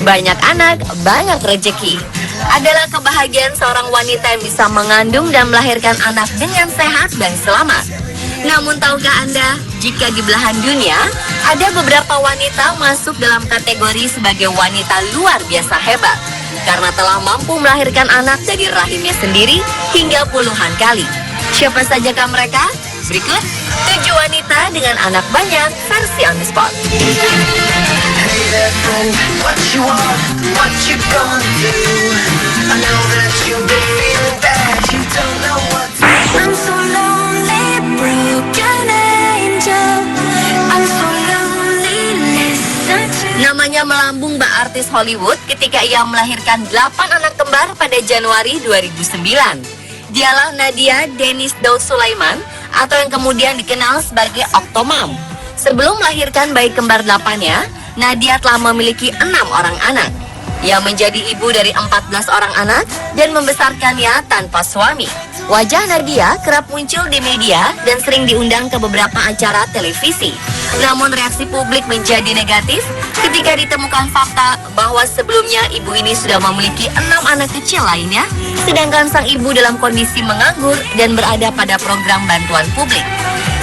Banyak anak, banyak rezeki adalah kebahagiaan seorang wanita yang bisa mengandung dan melahirkan anak dengan sehat dan selamat. Namun tahukah Anda, jika di belahan dunia, ada beberapa wanita masuk dalam kategori sebagai wanita luar biasa hebat karena telah mampu melahirkan anak dari rahimnya sendiri hingga puluhan kali. Siapa sajakah mereka? Berikut 7 wanita dengan anak banyak versi On The Spot. Namanya melambung bak artis Hollywood ketika ia melahirkan 8 anak kembar pada Januari 2009. Dialah Nadia Dennis Daud Sulaiman atau yang kemudian dikenal sebagai Octomom. Sebelum melahirkan bayi kembar 8-nya, Nadia telah memiliki 6 orang anak. Ia menjadi ibu dari 14 orang anak dan membesarkannya tanpa suami. Wajah Nadia kerap muncul di media dan sering diundang ke beberapa acara televisi. Namun reaksi publik menjadi negatif ketika ditemukan fakta bahwa sebelumnya ibu ini sudah memiliki 6 anak kecil lainnya, sedangkan sang ibu dalam kondisi menganggur dan berada pada program bantuan publik.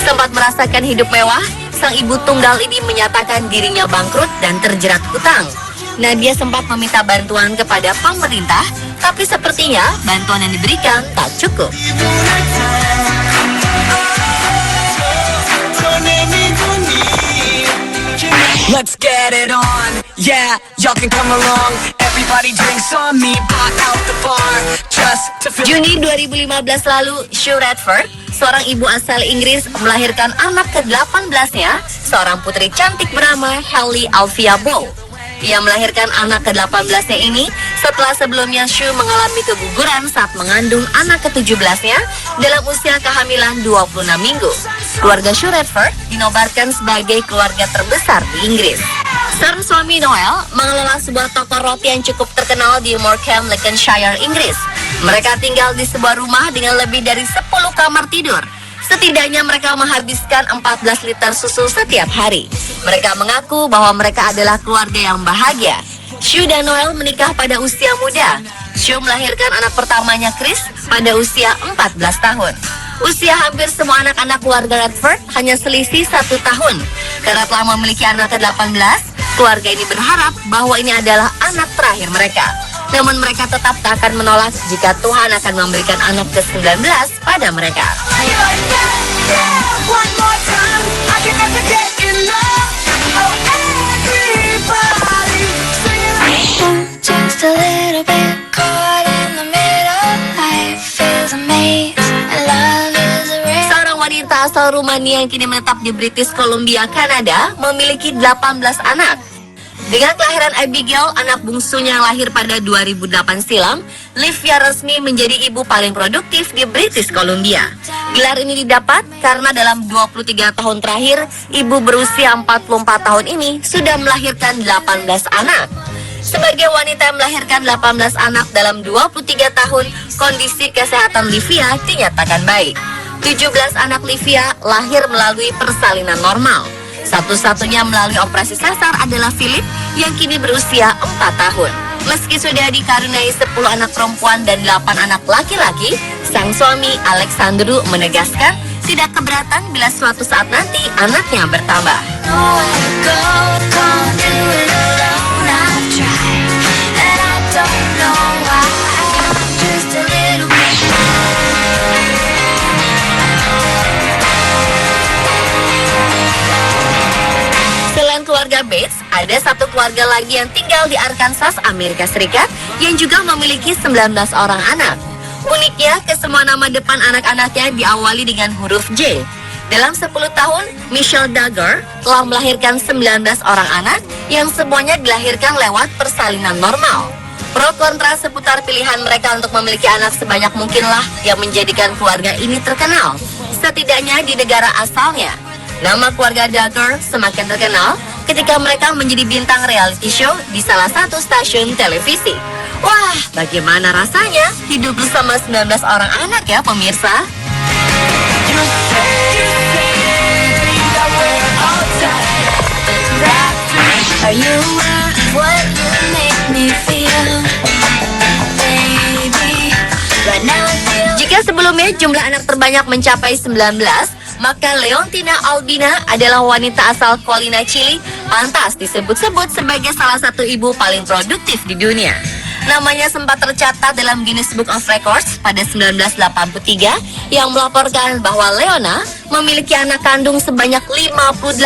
Sempat merasakan hidup mewah, sang ibu tunggal ini menyatakan dirinya bangkrut dan terjerat utang. Nadia sempat meminta bantuan kepada pemerintah, tapi sepertinya bantuan yang diberikan tak cukup. Let's get it on, yeah, y'all can come along. Everybody drinks on me, block out the bar, just to feel. Juni 2015 lalu, Sue Radford, seorang ibu asal Inggris, melahirkan anak ke-18-nya, seorang putri cantik bernama Hailey Althea Bow. Ia melahirkan anak ke-18-nya ini setelah sebelumnya Sue mengalami keguguran saat mengandung anak ke-17-nya dalam usia kehamilan 26 minggu. Keluarga Sue Radford dinobatkan sebagai keluarga terbesar di Inggris. Sang suami Noel mengelola sebuah toko roti yang cukup terkenal di Morecambe, Lincolnshire, Inggris. Mereka tinggal di sebuah rumah dengan lebih dari 10 kamar tidur. Setidaknya mereka menghabiskan 14 liter susu setiap hari. Mereka mengaku bahwa mereka adalah keluarga yang bahagia. Sue dan Noel menikah pada usia muda. Sue melahirkan anak pertamanya Chris pada usia 14 tahun. Usia hampir semua anak-anak keluarga Radford hanya selisih 1 tahun. Karena telah memiliki anak ke-18, keluarga ini berharap bahwa ini adalah anak terakhir mereka. Namun mereka tetap tak akan menolak jika Tuhan akan memberikan anak ke-19 pada mereka. Seorang wanita asal Rumania yang kini menetap di British Columbia, Kanada, memiliki 18 anak. Dengan kelahiran Abigail, anak bungsunya yang lahir pada 2008 silam, Livia resmi menjadi ibu paling produktif di British Columbia. Gelar ini didapat karena dalam 23 tahun terakhir, ibu berusia 44 tahun ini sudah melahirkan 18 anak. Sebagai wanita yang melahirkan 18 anak dalam 23 tahun, kondisi kesehatan Livia dinyatakan baik. 17 anak Livia lahir melalui persalinan normal. Satu-satunya melalui operasi sesar adalah Philip yang kini berusia 4 tahun. Meski sudah dikaruniai 10 anak perempuan dan 8 anak laki-laki, sang suami Alexandru menegaskan tidak keberatan bila suatu saat nanti anaknya bertambah. Keluarga Bates, ada satu keluarga lagi yang tinggal di Arkansas, Amerika Serikat, yang juga memiliki 19 orang anak. Uniknya, kesemua nama depan anak-anaknya diawali dengan huruf J. Dalam 10 tahun, Michelle Duggar telah melahirkan 19 orang anak yang semuanya dilahirkan lewat persalinan normal. Pro kontra seputar pilihan mereka untuk memiliki anak sebanyak mungkinlah yang menjadikan keluarga ini terkenal, setidaknya di negara asalnya. Nama keluarga Duggar semakin terkenal ketika mereka menjadi bintang reality show di salah satu stasiun televisi. Wah, bagaimana rasanya hidup bersama 19 orang anak ya pemirsa? Are you what you make? me feel, baby. Right now I feel. Jika sebelumnya jumlah anak terbanyak mencapai 19, maka Leontina Albina adalah wanita asal Colina, Chili, pantas disebut-sebut sebagai salah satu ibu paling produktif di dunia. Namanya sempat tercatat dalam Guinness Book of Records pada 1983 yang melaporkan bahwa Leona memiliki anak kandung sebanyak 58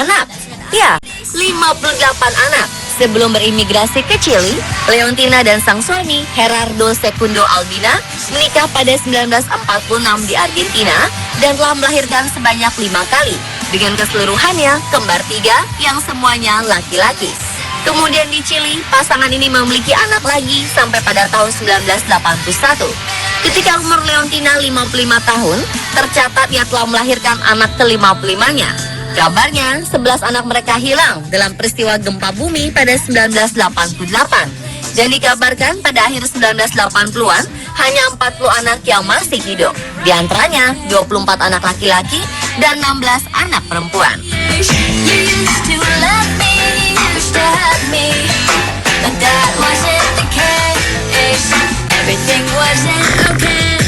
anak. Ya, 58 anak. Sebelum berimigrasi ke Chili, Leontina dan sang suami, Gerardo Secundo Albina, menikah pada 1946 di Argentina dan telah melahirkan sebanyak 5 kali. Dengan keseluruhannya, kembar 3 yang semuanya laki-laki. Kemudian di Chili, pasangan ini memiliki anak lagi sampai pada tahun 1981. Ketika umur Leontina 55 tahun, tercatat ia telah melahirkan anak ke-55-nya. Kabarnya, 11 anak mereka hilang dalam peristiwa gempa bumi pada 1988. Dan dikabarkan pada akhir 1980-an, hanya 40 anak yang masih hidup. Di antaranya, 24 anak laki-laki dan 16 anak perempuan. You used to love me, used to hug me, but that wasn't the case. Everything wasn't okay.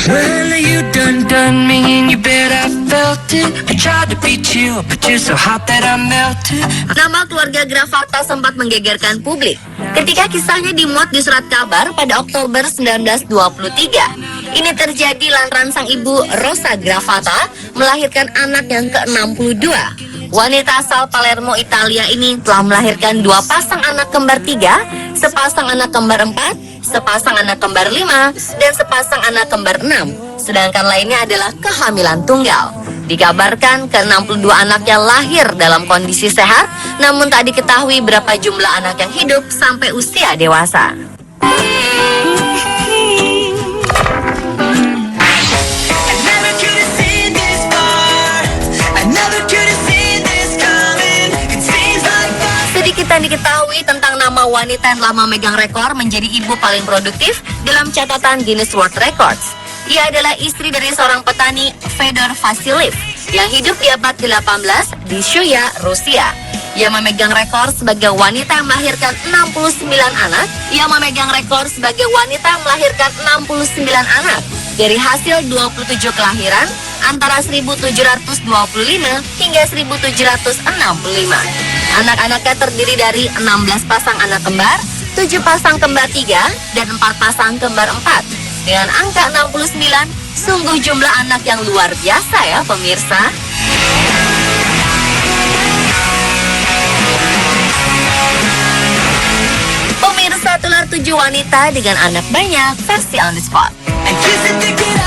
Well, you done me in your bed, I felt it. I tried to beat you, but you're so hot that I melted. Nama keluarga Gravatta sempat menggegerkan publik ketika kisahnya dimuat di surat kabar pada Oktober 1923. Ini terjadi lantaran sang ibu Rosa Gravatta melahirkan anak yang ke-62. Wanita asal Palermo, Italia ini telah melahirkan 2 pasang anak kembar 3, sepasang anak kembar 4, sepasang anak kembar 5, dan sepasang anak kembar 6. Sedangkan lainnya adalah kehamilan tunggal. Dikabarkan ke-62 anaknya lahir dalam kondisi sehat, namun tak diketahui berapa jumlah anak yang hidup sampai usia dewasa. Sedikit yang diketahui tentang nama wanita yang telah memegang rekor menjadi ibu paling produktif dalam catatan Guinness World Records. Ia adalah istri dari seorang petani, Fedor Vasiliev, yang hidup di abad ke-18 di Shuya, Rusia. Ia memegang rekor sebagai wanita yang melahirkan 69 anak. Ia memegang rekor sebagai wanita yang melahirkan 69 anak dari hasil 27 kelahiran antara 1725 hingga 1765. Anak-anaknya terdiri dari 16 pasang anak kembar, 7 pasang kembar 3, dan 4 pasang kembar 4. Dengan angka 69, sungguh jumlah anak yang luar biasa ya pemirsa. Pemirsa, Tular 7 wanita dengan anak banyak versi on the spot. And kiss it, think it